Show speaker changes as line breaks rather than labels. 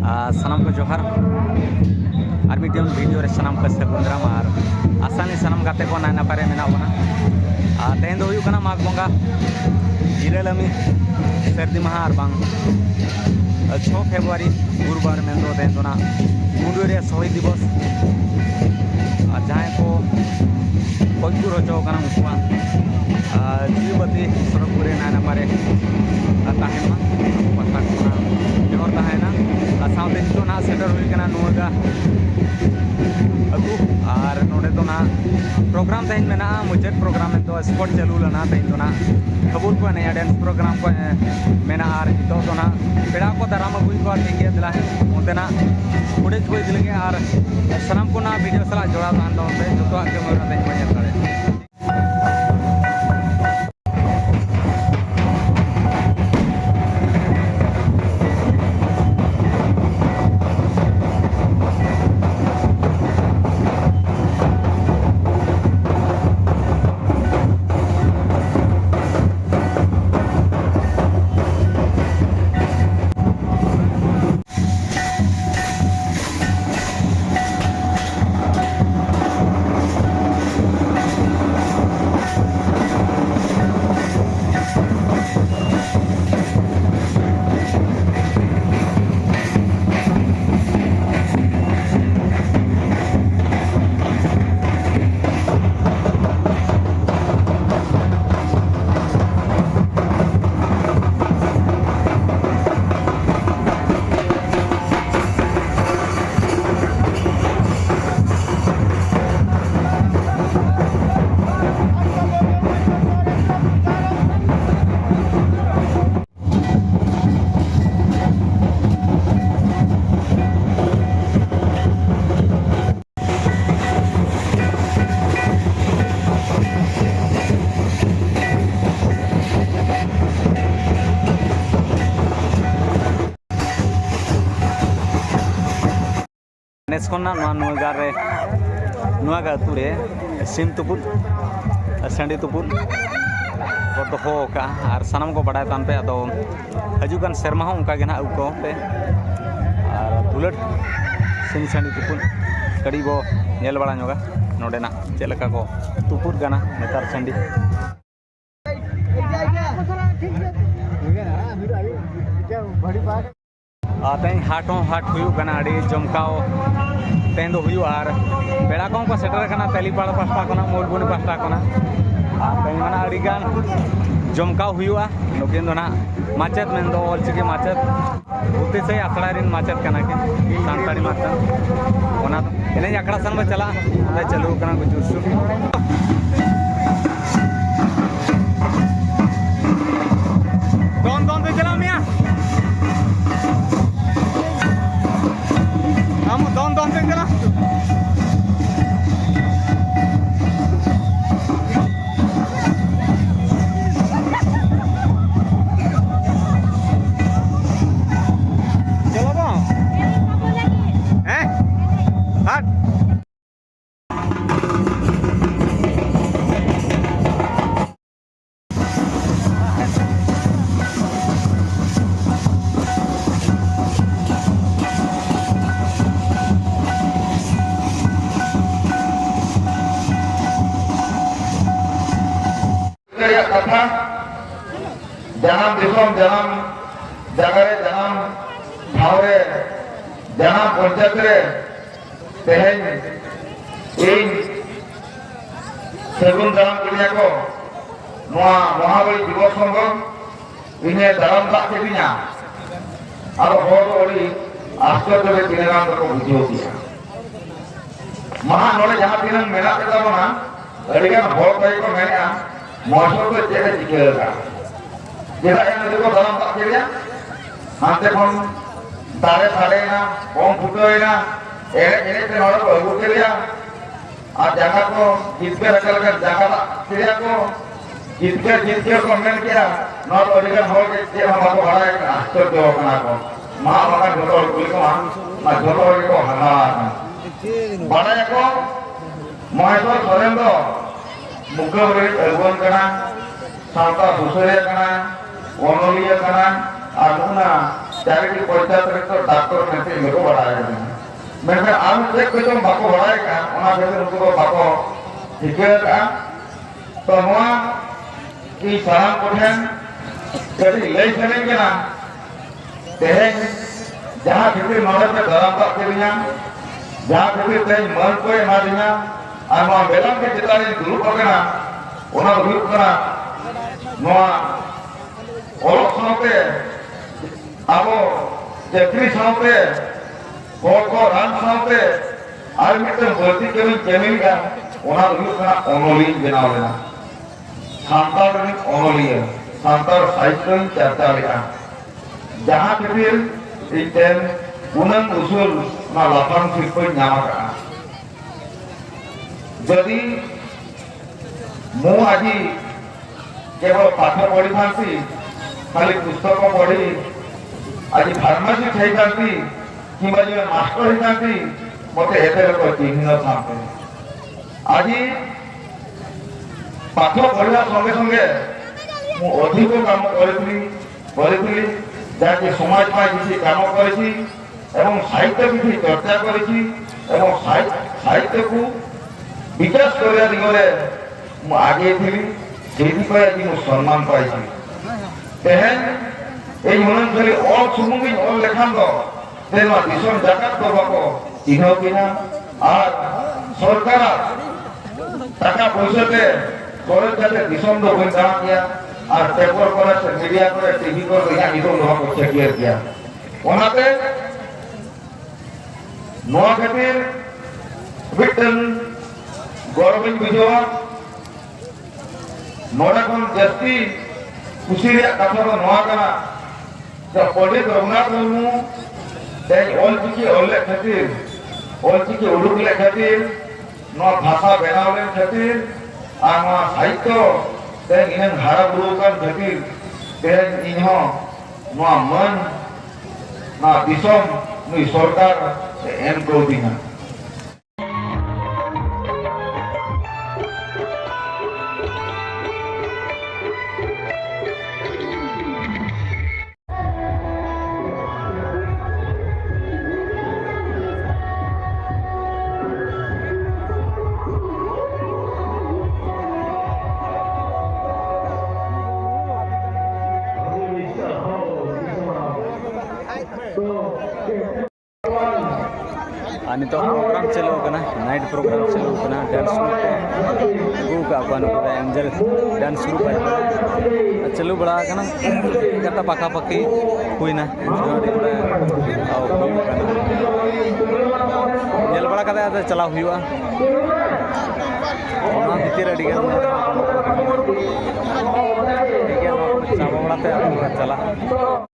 सानाम को जोहार और मीडियम वीडियो रे सानाम को सगुंद्राम और आसानी सानाम गाते को नाय नापारे मेना बना तेन दो हुयु कना माघ बंगा जिरालमी सर्दी महा और बांग 6 फेब्रुआरी गुरुवार में दो तेन दोना मुंडू रे शहीद दिवस और जहां को पजूर हचो कना उनकुआ जीवबती सड़क पूरे नाय नापारे ताहेमा पता कोना जोर ताहेना साउंड तो ना सेटर हुई कना नोगा अगु और नोडे तो ना प्रोग्राम तहन में ना मुझे प्रोग्राम में तो स्पॉट चलू लना तहन तो ना खबर को नहीं डांस प्रोग्राम को मेना और तो ना पेड़ा को दराम अगुई को ठीक है दिला उनते ना फुटेज को दिलगे और सनम को ना वीडियो सला जोड़ा तान दो पे जो के मोरा तहन बने करे नेसकोना नुआगा तुरे सिम तुपुन संडी तुपुन को दोहो का और सानम को बड़ा तान पे अदो हजुगान शर्मा हो उनका गेना उको पे और बुलेट सिम संडी तुपुन कड़ी बो नेल बड़ा नोगा नोडेना चेलका को तुपुर गाना नेतार संडी तेन हाट हुयु कना अड़ी जमकाओ तेन दो हुयु और पेड़ा को सेटर कना तेलीपाड़ पास्टा कोना मोलबुनी पास्टा कोना तेन मना अड़ी गान जमकाओ हुयुआ नुकिन दो ना माचेत मेन दो ऑलचिकी माचेत उती से आखड़ा रिन माचेत कना के सांताड़ी माचेत ओना एने आखड़ा सन में चला ते चलू कना गुजुसु कौन से चला मियां हम दोन से चला चलो बो हैं हट
कथा जनाम दिसम जनाम जगह जनाम भावरे जनाम पंचायत रे तेहन इन सगुन दाम कुलिया को महाबली दिवस संग इन्हें दाम दा केदिया और होर ओडी आश्चर्य रे तिनाम को बुझियो दिया महा नोले जहां तिनन मेला केदा बना अडिगान होर भाई को मेना मौसम को चेहरे दिखेगा जेदा एन देखो दाम दा केदिया हाथे कोन तारे फाड़े ना बम फुटोइना एने पे नोड़ को अगु केदिया आ जगह को जितके रखल कर जगह केदिया को जितके कमेंट किया नोड़ अडिगान हो के जे हम को बड़ा एक आश्चर्य हो कना को मा बका जोतो कुल को मा जोतो को हना बड़ा को महेश्वर सोरेन दो मुखबरे अगुन कना सावता सुसरिया कना ओनोलिया कना आदुना चारिटी पंचायत रे तो डॉक्टर मेंटे इनको बढ़ाया गया मैं आम चेक को तो बाको बढ़ाया का ओना के उनको को बाको ठिके का तो नवा की साराम कोठन कभी लई सने के ना तेहे जहां किसी नोडे पे दराम का के दिया जहां किसी ते मन को मा दिया और नवा बेलम के चितारी दुरुप करना ओना दुरुप करना नवा और सुनते आबो चक्री साउते को रान साउते और मिटन बोलती केमी केमिल का ओना दुरुप करना ओनोली बनाव लेना सांतार रे ओनोली सांतार साहित्य चर्चा लेना जहां किसी इटेन उनन उसूल ना लाफांग सिर्फ नाम का यदि मु आजी केवल पाठ पढ़ी थांती खाली पुस्तक पढ़ी आज फार्मासी खाई थांती किंबा जे मास्टर ही थांती मते एते लोक चिन्ह थांते आज पाठ पढ़ा संगे संगे मु अधिक काम करितली जाके समाज में किसी काम करी साहित्य किसी चर्चा करी साहित्य को विकास करने दिगरे आगे थी आज सम्मान पाई तेहन ये मनोरी अल सुमुंगी अल लेखान दिसम जाकात को चिन्ह किना और सरकार टाका पैसा खरच जाते दिसम दो बन दाम किया और पेपर पर मीडिया पर टीवी पर यहाँ निधन नवा को चेकियर किया ओनाते नवा खातिर बिटन गौरव बुझवा नोड़ा खन जास्ती खुशी रे कथा दो नवा कना जब पंडित रघुनाथ मुर्मू ते ऑलचिकी ऑले खातिर ऑलचिकी उडुक ले खातिर नवा भाषा बनावले खातिर आ नवा साहित्य तेन इन हारा बुरुकान खातिर तेन इन्हो नवा मन ना दिसम नुई सरकार एम को दिना
आणि तो प्रोग्राम चलो करना नाइट प्रोग्राम चलो करना डांस ग्रुप का अपन एंजल डांस ग्रुप चलो बड़ा करना कता पाका पकी हुई ना जल बड़ा कदा चला हुआ ओना भीतर अड़ी चला